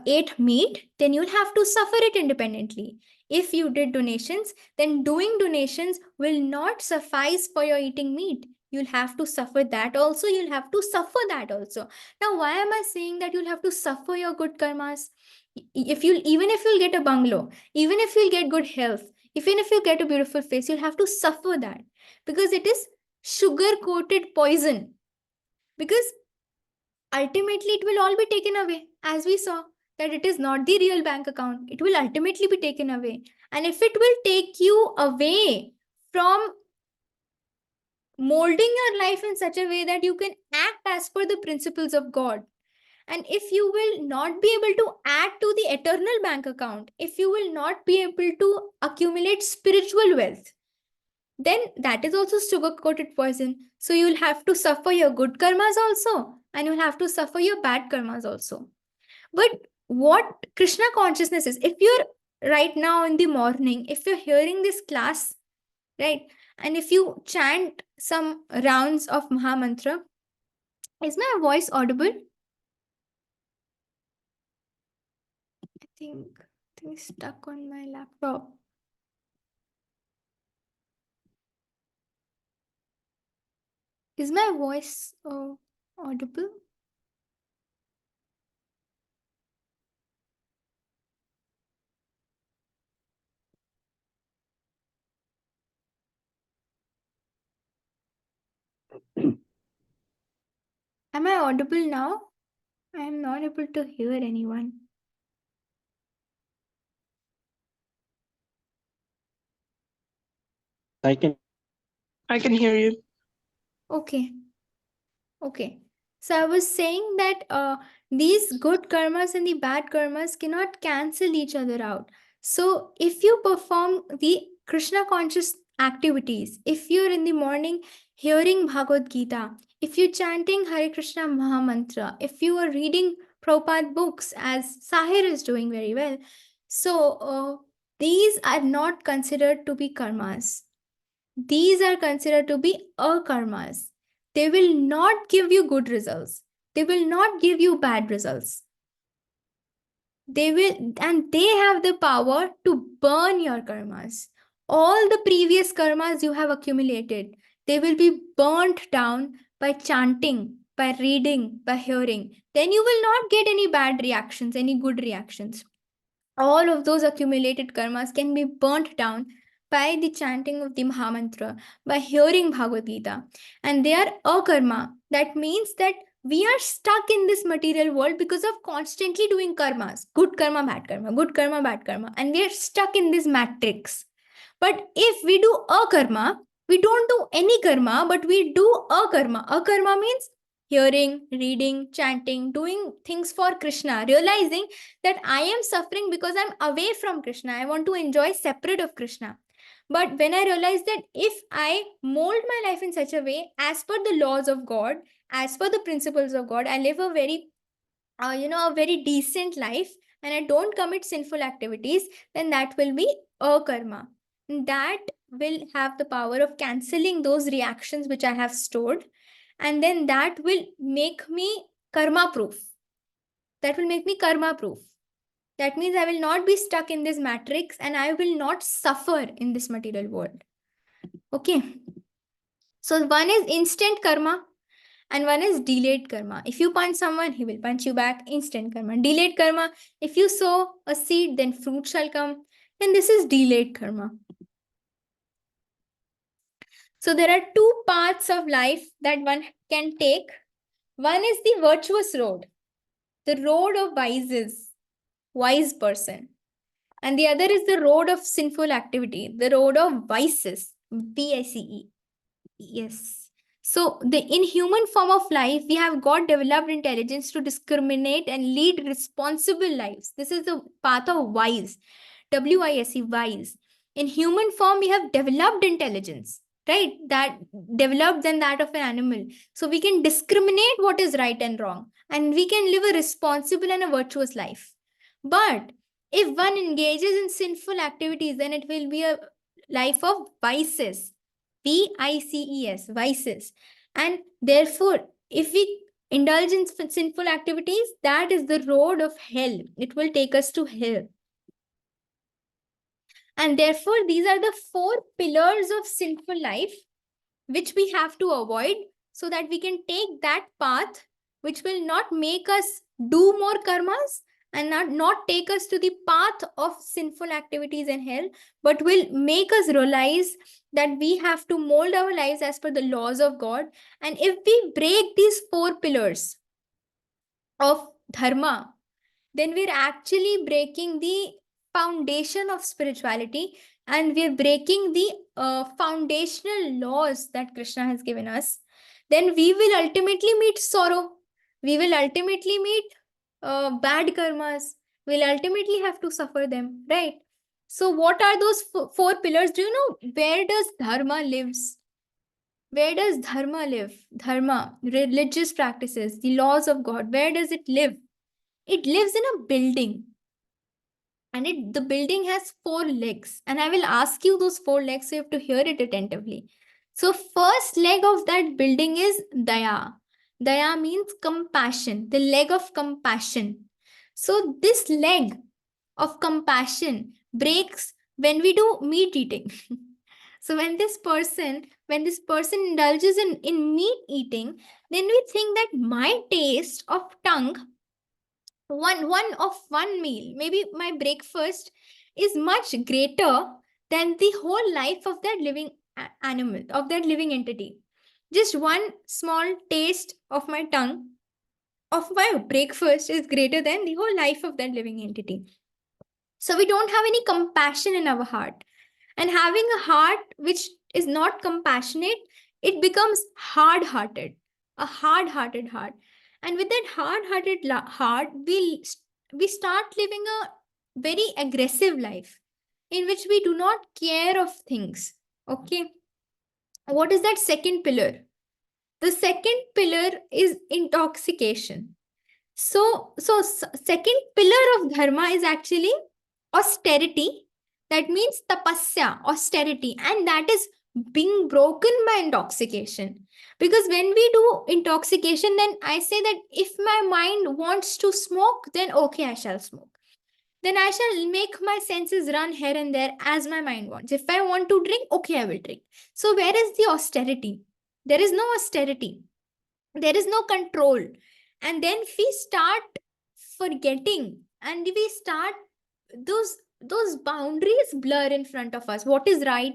ate meat, then you'll have to suffer it independently. If you did donations, then doing donations will not suffice for your eating meat. You'll have to suffer that also. You'll have to suffer that also. Now, why am I saying that you'll have to suffer your good karmas? Even if you'll get a bungalow, even if you'll get good health, even if you get a beautiful face, you'll have to suffer that because it is sugar coated poison. Because ultimately, it will all be taken away, as we saw that it is not the real bank account. It will ultimately be taken away. And if it will take you away from molding your life in such a way that you can act as per the principles of God, and if you will not be able to add to the eternal bank account, if you will not be able to accumulate spiritual wealth, then that is also sugar coated poison. So you'll have to suffer your good karmas also, and you'll have to suffer your bad karmas also. But what Krishna consciousness is, if you're right now in the morning, if you're hearing this class, right, and if you chant some rounds of Mahamantra, is my voice audible? I think it's stuck on my laptop. Is my voice audible? Am I audible now? I am not able to hear anyone. I can. I can hear you. Okay. Okay. So I was saying that these good karmas and the bad karmas cannot cancel each other out. So if you perform the Krishna conscious activities, if you're in the morning hearing Bhagavad Gita, if you're chanting Hare Krishna Mahamantra, if you are reading Prabhupada books as Sahir is doing very well, so these are not considered to be karmas. These are considered to be akarmas. They will not give you good results. They will not give you bad results. They will, and they have the power to burn your karmas. All the previous karmas you have accumulated, they will be burnt down by chanting, by reading, by hearing. Then you will not get any bad reactions, any good reactions. All of those accumulated karmas can be burnt down by the chanting of the Mahamantra, by hearing Bhagavad Gita. And they are akarma. That means that we are stuck in this material world because of constantly doing karmas. Good karma, bad karma, good karma, bad karma. And we are stuck in this matrix. But if we do akarma, we don't do any karma, but we do akarma. Akarma means hearing, reading, chanting, doing things for Krishna, realizing that I am suffering because I'm away from Krishna. I want to enjoy separate of Krishna. But when I realized that if I mold my life in such a way, as per the laws of God, as per the principles of God, I live a very, a very decent life and I don't commit sinful activities, then that will be a karma. That will have the power of canceling those reactions which I have stored. And then that will make me karma proof. That will make me karma proof. That means I will not be stuck in this matrix and I will not suffer in this material world. Okay. So one is instant karma and one is delayed karma. If you punch someone, he will punch you back. Instant karma. Delayed karma, if you sow a seed, then fruit shall come. Then this is delayed karma. So there are two paths of life that one can take. One is the virtuous road, the road of wise person. And the other is the road of sinful activity, the road of vices, VICE. Yes. So in human form of life, we have got developed intelligence to discriminate and lead responsible lives. This is the path of wise, WISE, wise. In human form, we have developed intelligence, right? That developed than that of an animal. So we can discriminate what is right and wrong, and we can live a responsible and a virtuous life. But if one engages in sinful activities, then it will be a life of vices. VICES, vices. And therefore, if we indulge in sinful activities, that is the road of hell. It will take us to hell. And therefore, these are the 4 pillars of sinful life which we have to avoid so that we can take that path which will not make us do more karmas and not take us to the path of sinful activities in hell, but will make us realize that we have to mold our lives as per the laws of God. And if we break these 4 pillars of dharma, then we're actually breaking the foundation of spirituality and we're breaking the foundational laws that Krishna has given us. Then we will ultimately meet sorrow. We will ultimately meet bad karmas. We'll ultimately have to suffer them, right? So what are those 4 pillars? Do you know where does dharma lives? Where does dharma live? Dharma, religious practices, the laws of God, where does it live? It lives in a building. and the building has 4 legs, and I will ask you those 4 legs, so you have to hear it attentively. So first leg of that building is daya. Daya means compassion, the leg of compassion. So this leg of compassion breaks when we do meat eating. So when this person indulges in meat eating, then we think that my taste of tongue, one meal, maybe my breakfast, is much greater than the whole life of that living animal, of that living entity. Just one small taste of my tongue, of my breakfast, is greater than the whole life of that living entity. So we don't have any compassion in our heart. And having a heart which is not compassionate, it becomes hard hearted, a hard hearted heart. And with that hard hearted heart, we start living a very aggressive life in which we do not care of things. Okay. What is that second pillar? The second pillar is intoxication. So second pillar of dharma is actually austerity. That means tapasya, austerity, and that is being broken by intoxication. Because when we do intoxication, then I say that if my mind wants to smoke, then okay, I shall smoke. Then I shall make my senses run here and there as my mind wants. If I want to drink, okay, I will drink. So where is the austerity? There is no austerity. There is no control. And then we start forgetting, and we start, those boundaries blur in front of us. What is right,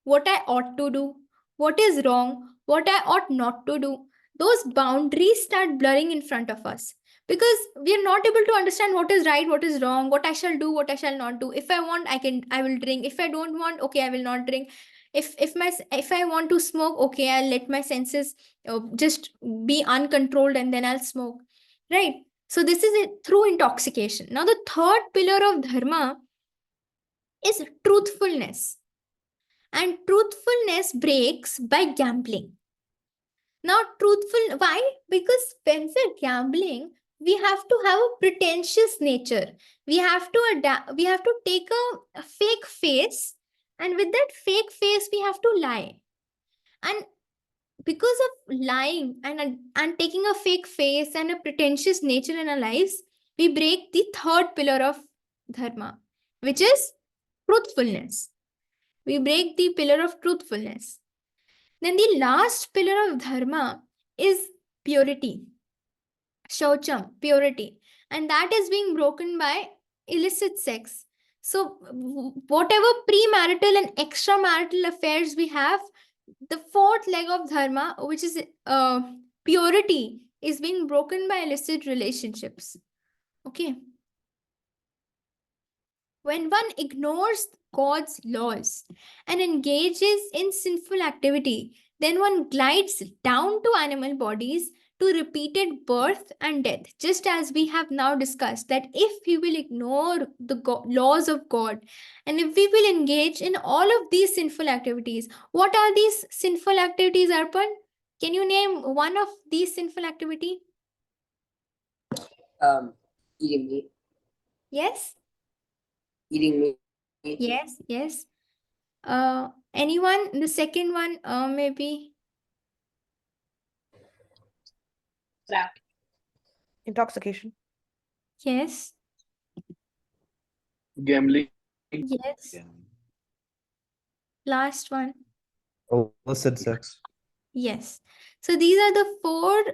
what I ought to do, what is wrong, what I ought not to do, those boundaries start blurring in front of us, because we are not able to understand what is right, what is wrong, what I shall do, what I shall not do. If I want, I will drink. If I don't want, okay, I will not drink. If I want to smoke, okay, I'll let my senses just be uncontrolled, and then I'll smoke, right? So this is it through intoxication. Now the third pillar of dharma is truthfulness, and truthfulness breaks by gambling. Now why? Because when we're gambling, we have to have a pretentious nature. We have to we have to take a fake face, and with that fake face we have to lie. And because of lying and taking a fake face and a pretentious nature in our lives, we break the third pillar of dharma, which is truthfulness. We break the pillar of truthfulness. Then the last pillar of dharma is purity, shaucham, purity, and that is being broken by illicit sex. So whatever premarital and extramarital affairs we have, the fourth leg of dharma, which is purity, is being broken by illicit relationships. Okay. When one ignores God's laws and engages in sinful activity, then one glides down to animal bodies, to repeated birth and death. Just as we have now discussed, that if we will ignore the laws of God, and if we will engage in all of these sinful activities, what are these sinful activities, Arpan? Can you name one of these sinful activity? Eating meat. Yes? Eating meat. Yes. Anyone? The second one, maybe. Intoxication. Yes. Gambling. Yes. Last one. Illicit sex. Yes. So these are the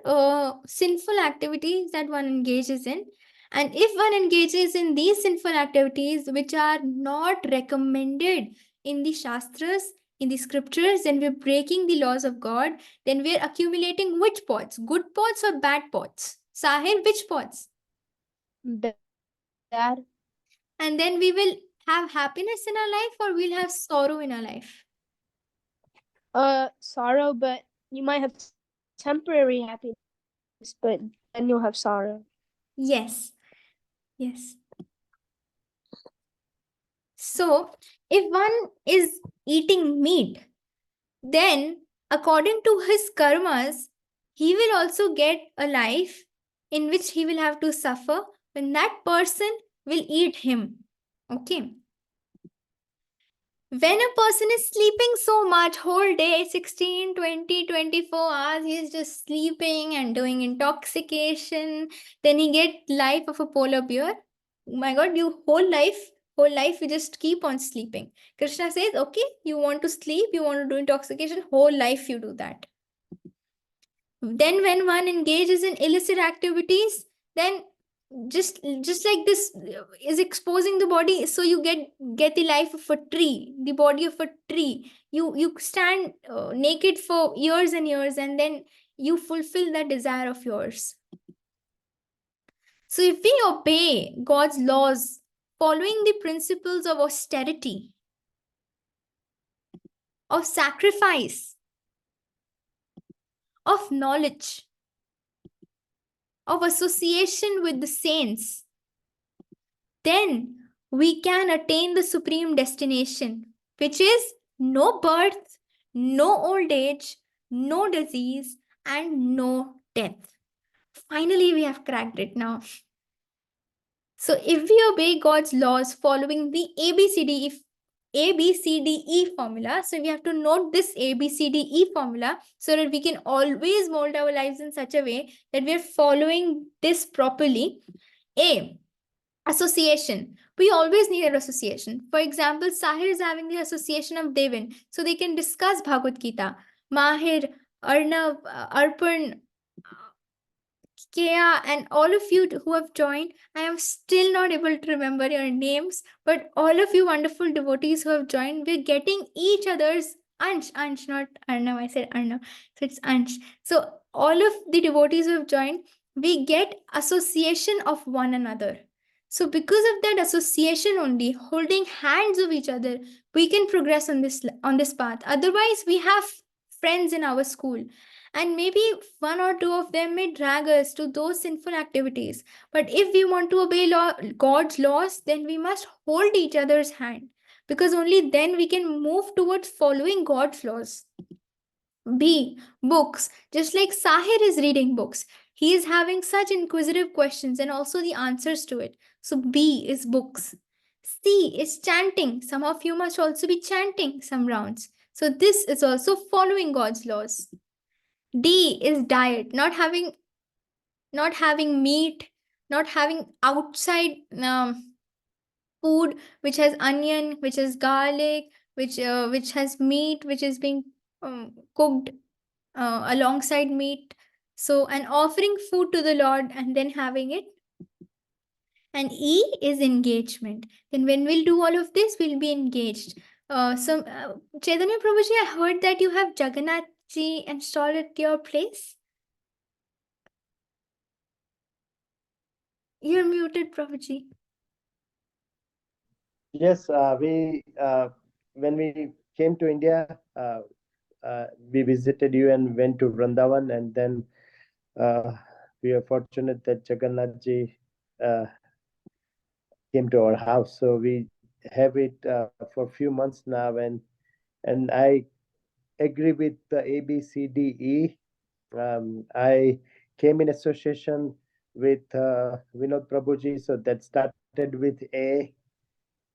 4 sinful activities that one engages in. And if one engages in these sinful activities which are not recommended in the Shastras, in the scriptures, then we're breaking the laws of God. Then we're accumulating which pots? Good pots or bad pots? Sahir, which pots? Bad. And then we will have happiness in our life, or we'll have sorrow in our life. Sorrow, but you might have temporary happiness, but then you'll have sorrow. Yes. So, if one is eating meat, then according to his karmas, he will also get a life in which he will have to suffer when that person will eat him. Okay. When a person is sleeping so much whole day, 16, 20, 24 hours, he is just sleeping and doing intoxication, then he get life of a polar bear. Oh my god, you whole life you just keep on sleeping. Krishna says, okay, you want to sleep, you want to do intoxication, whole life you do that. Then when one engages in illicit activities, then just like this is exposing the body, so you get the life of a tree, the body of a tree. You stand naked for years and years, and then you fulfill that desire of yours. So if we obey God's laws, following the principles of austerity, of sacrifice, of knowledge, of association with the saints, then we can attain the supreme destination, which is no birth, no old age, no disease, and no death. Finally, we have cracked it now. So, if we obey God's laws following the ABCDE formula, so we have to note this ABCDE formula so that we can always mold our lives in such a way that we are following this properly. A. Association. We always need an association. For example, Sahir is having the association of Devin, so they can discuss Bhagavad Gita. Mahir, Arnav, Arpan, Kea, and all of you who have joined. I am still not able to remember your names, but all of you wonderful devotees who have joined, we're getting each other's Ansh, not Arnav. I said Arnav, so it's Ansh. So all of the devotees who have joined, we get association of one another. So because of that association only, holding hands of each other, we can progress on this path. Otherwise, we have friends in our school, and maybe one or two of them may drag us to those sinful activities. But if we want to obey God's laws, then we must hold each other's hand, because only then we can move towards following God's laws. B. Books. Just like Sahir is reading books, he is having such inquisitive questions and also the answers to it. So B is books. C is chanting. Some of you must also be chanting some rounds. So this is also following God's laws. D is diet, not having meat, not having outside food which has onion, which has garlic, which has meat, which is being cooked alongside meat. So, and offering food to the Lord and then having it. And E is engagement. Then when we'll do all of this, we'll be engaged. Chaitanya Prabhuji, I heard that you have Jagannath ji installed at your place. You're muted, Prabhuji. Yes, when we came to India, we visited you and went to Vrindavan, and then we are fortunate that Jagannath ji came to our house. So we have it for a few months now, and I agree with the ABCDE. I came in association with Vinod Prabhuji, so that started with A.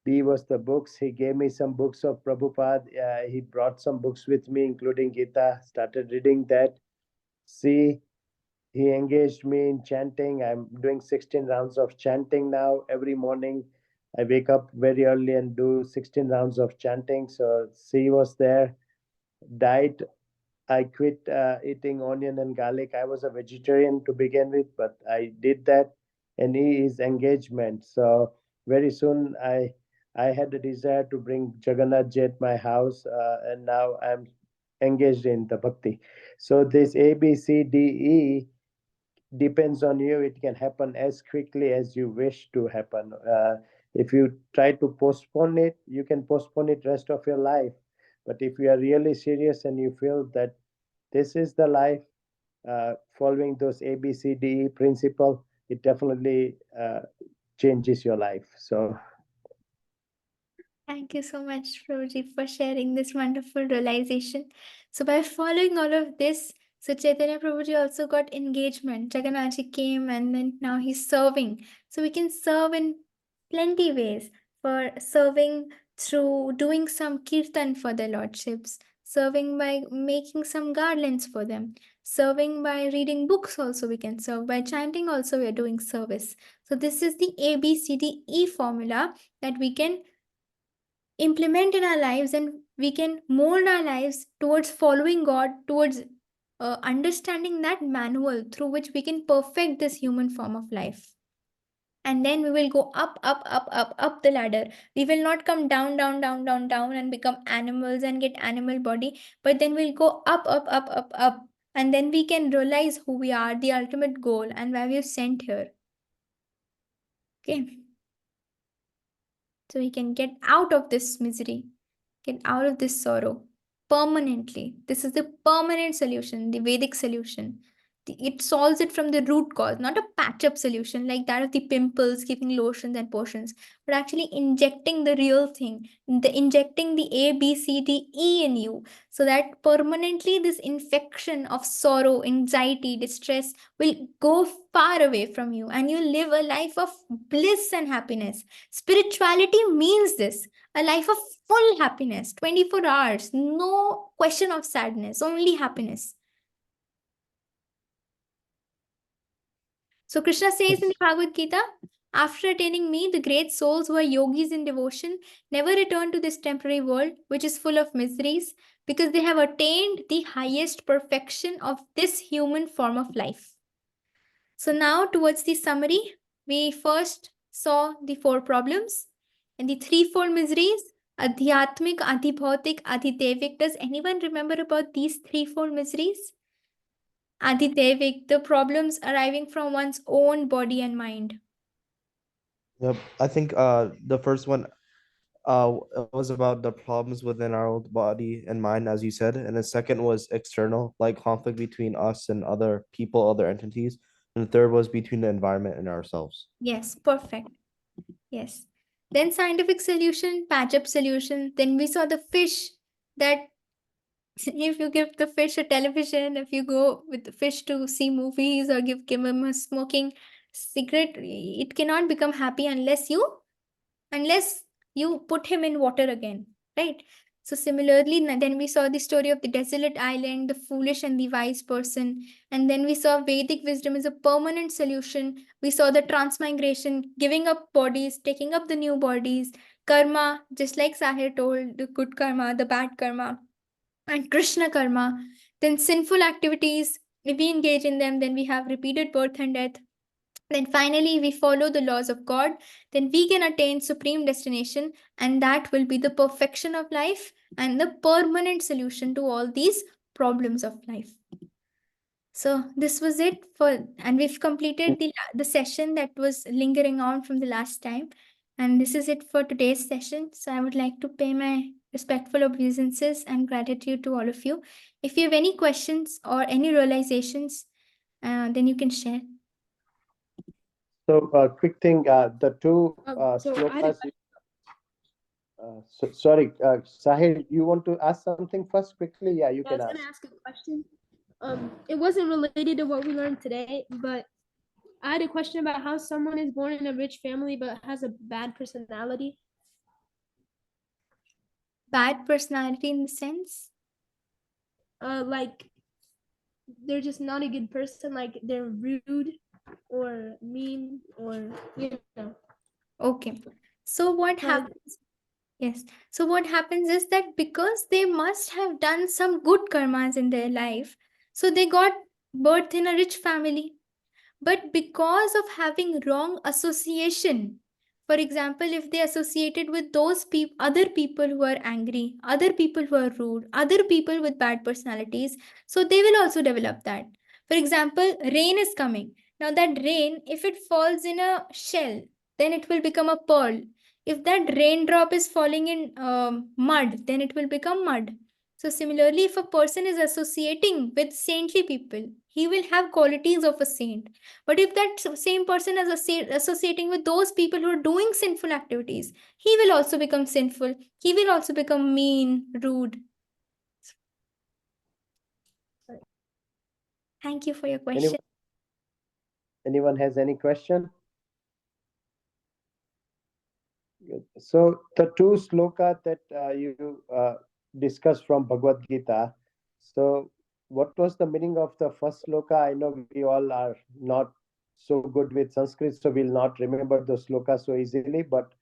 B was the books. He gave me some books of Prabhupada. He brought some books with me, including Gita. Started reading that. C, he engaged me in chanting. I'm doing 16 rounds of chanting now every morning. I wake up very early and do 16 rounds of chanting. So C was there. Diet, I quit eating onion and garlic. I was a vegetarian to begin with, but I did that. And E is engagement. So very soon I had a desire to bring Jagannath ji at my house, and now I'm engaged in the bhakti. So this A, B, C, D, E depends on you. It can happen as quickly as you wish to happen. If you try to postpone it, you can postpone it rest of your life. But if you are really serious and you feel that this is the life, following those ABCDE principle, it definitely changes your life. So Thank you so much, Prabhuji, for sharing this wonderful realization. So by following all of this, so Chaitanya Prabhuji also got engagement. Jagannath ji came and then now he's serving. So we can serve in plenty ways. for serving through doing some kirtan for their lordships, serving by making some garlands for them, serving by reading books also we can serve, by chanting also we are doing service. So this is the ABCDE formula that we can implement in our lives, and we can mold our lives towards following God, towards understanding that manual through which we can perfect this human form of life. And then we will go up, up, up, up, up the ladder. We will not come down, down, down, down, down and become animals and get animal body, but then we'll go up, up, up, up, up. And then we can realize who we are, the ultimate goal, and why we're sent here. Okay. So we can get out of this misery, get out of this sorrow permanently. This is the permanent solution, the Vedic solution. It solves it from the root cause, not a patch up solution like that of the pimples, giving lotions and potions, but actually injecting the real thing, injecting the A, B, C, D, E in you, so that permanently this infection of sorrow, anxiety, distress will go far away from you, and you live a life of bliss and happiness. Spirituality means this, a life of full happiness, 24 hours, no question of sadness, only happiness. So Krishna says in the Bhagavad Gita, after attaining me, the great souls who are yogis in devotion never return to this temporary world, which is full of miseries, because they have attained the highest perfection of this human form of life. So now towards the summary, we first saw the 4 problems and the 3-fold miseries: Adhyatmik, Adhibhautik, Adhidevik. Does anyone remember about these 3-fold miseries? Adhidevik, the problems arriving from one's own body and mind. Yep. I think the first one was about the problems within our own body and mind, as you said, and the second was external, like conflict between us and other people, other entities, and the third was between the environment and ourselves. Yes, perfect. Yes. Then scientific solution, patch up solution. Then we saw the fish, that if you give the fish a television, if you go with the fish to see movies or give him a smoking cigarette, it cannot become happy unless you put him in water again, right? So similarly, then we saw the story of the desolate island, the foolish and the wise person, and then we saw Vedic wisdom is a permanent solution. We saw the transmigration, giving up bodies, taking up the new bodies, karma, just like Sahir told, the good karma, the bad karma, and Krishna karma. Then sinful activities, if we engage in them, then we have repeated birth and death. Then finally, we follow the laws of God, then we can attain supreme destination, and that will be the perfection of life and the permanent solution to all these problems of life. So this was it for, and we've completed the session that was lingering on from the last time. And this is it for today's session. So I would like to pay my respectful obeisances and gratitude to all of you. If you have any questions or any realizations, then you can share. So, quick thing, the two So I had a slokas. Sorry, Sahil, you want to ask something first quickly? Yeah, you I can was ask. gonna ask a question. It wasn't related to what we learned today, but I had a question about how someone is born in a rich family but has a bad personality. Bad personality in the sense? Like they're just not a good person. Like they're rude or mean, or you know. Okay. So what Like, happens? Yes. So what happens is that because they must have done some good karmas in their life, so they got birth in a rich family. But because of having wrong association, for example, if they associated with those other people who are angry, other people who are rude, other people with bad personalities, so they will also develop that. For example, rain is coming. Now that rain, if it falls in a shell, then it will become a pearl. If that raindrop is falling in mud, then it will become mud. So similarly, if a person is associating with saintly people, he will have qualities of a saint. But if that same person is associating with those people who are doing sinful activities, he will also become sinful. He will also become mean, rude. Thank you for your question. Anyone has any question? Good. So the two sloka that you discussed from Bhagavad Gita. So what was the meaning of the first sloka? I know we all are not so good with Sanskrit, so we'll not remember the sloka so easily. But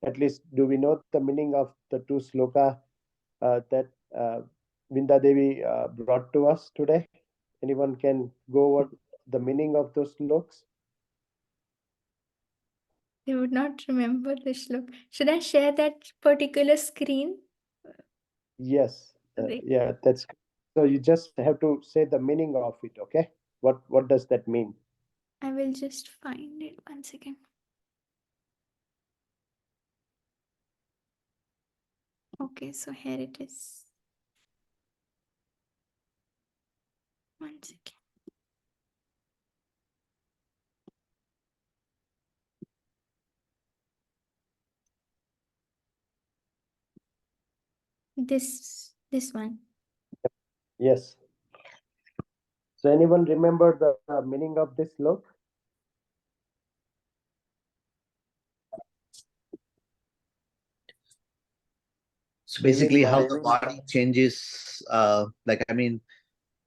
at least, do we know the meaning of the two sloka that Vinda Devi brought to us today? Anyone can go over the meaning of those slokas? I would not remember the shlok. Should I share that particular screen? Yes, Wait, yeah, that's so. You just have to say the meaning of it. Okay, what does that mean? I will just find it. One second. Okay, so here it is. One second. This one. Yes. So anyone remember the meaning of this look? So basically, how Anyone? the body changes, like I mean,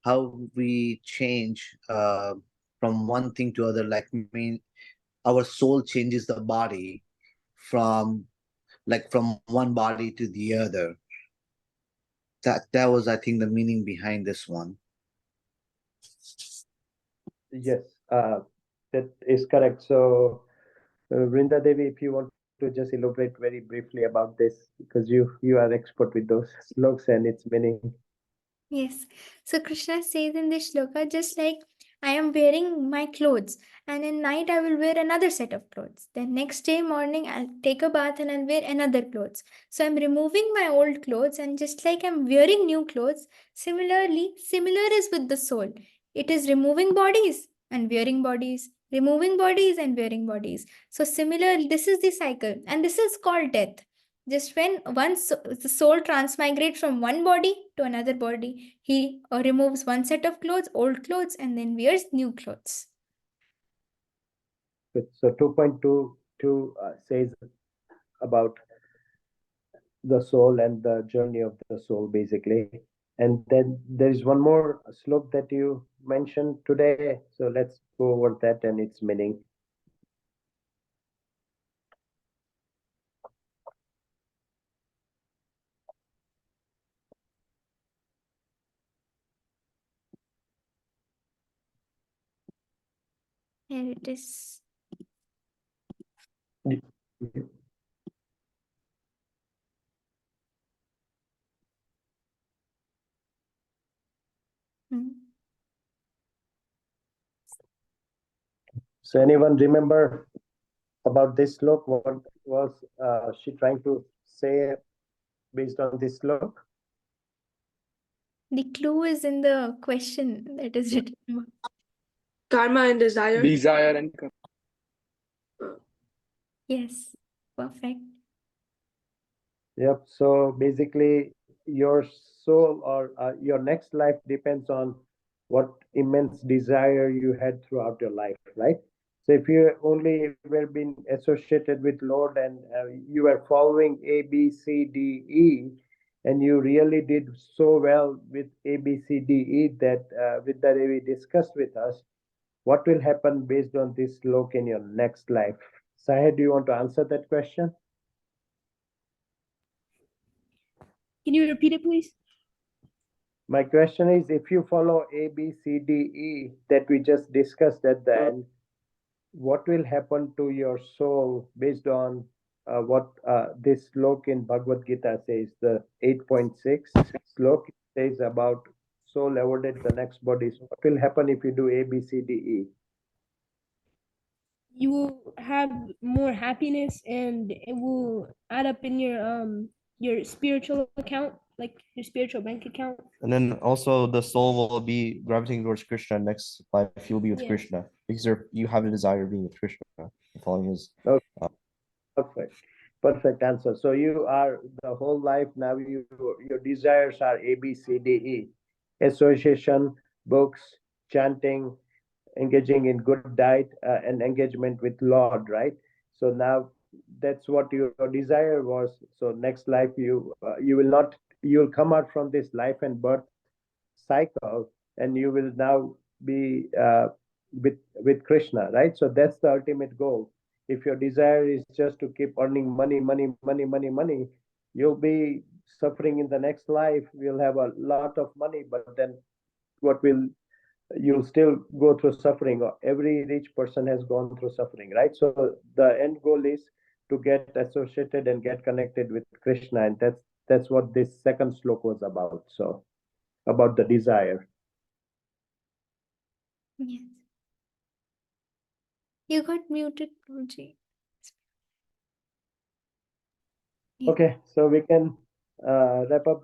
how we change from one thing to other. Like I mean, our soul changes the body from from one body to the other. That was, I think, the meaning behind this one. Yes, that is correct. So, Vrinda Devi, if you want to just elaborate very briefly about this, because you are expert with those looks and its meaning. Yes. So Krishna says in this shloka, just like I am wearing my clothes, and in night I will wear another set of clothes. Then next day morning I'll take a bath and I'll wear another clothes. So I'm removing my old clothes, and just like I'm wearing new clothes, similar is with the soul. It is removing bodies and wearing bodies, removing bodies and wearing bodies. So similar, this is the cycle, and this is called death. Just when the soul transmigrates from one body to another body, he removes one set of clothes, old clothes, and then wears new clothes. Good. So 2.22 says about the soul and the journey of the soul, basically. And then there is one more slok that you mentioned today. So let's go over that and its meaning. Here it is. Hmm. So anyone remember about this slok? What was she trying to say based on this slok? The clue is in the question that is written. Karma and desire. Desire and Yes, perfect. Yep. So basically, your soul or your next life depends on what immense desire you had throughout your life, right? So if you only were being associated with Lord and you were following A, B, C, D, E, and you really did so well with A, B, C, D, E that Vidya Devi discussed with us, what will happen based on this look in your next life? Sahid, do you want to answer that question? Can you repeat it, please? My question is, if you follow A, B, C, D, E that we just discussed at the end, what will happen to your soul based on what this slok in Bhagavad Gita says, the 8.6 slok says about soul awarded the next body. So what will happen if you do A, B, C, D, E? You will have more happiness, and it will add up in your spiritual account, like your spiritual bank account. And then also the soul will be gravitating towards Krishna. Next life you'll be with Yeah. Krishna because you have a desire of being with Krishna, following his. Okay, perfect. Perfect answer. So you are the whole life now. Your desires are A, B, C, D, E. Association, books, chanting, engaging in good diet, and engagement with Lord, right? So now that's what your desire was. So next life you will not, you'll come out from this life and birth cycle, and you will now be with Krishna, right? So that's the ultimate goal. If your desire is just to keep earning money, money, money, money, money, you'll be suffering in the next life. You'll have a lot of money, but then what will, you'll still go through suffering. Every rich person has gone through suffering, right? So the end goal is to get associated and get connected with Krishna, and that's what this second slok was about. So about the desire. Yes. You got muted, Guruji. Yeah. Okay, so we can wrap up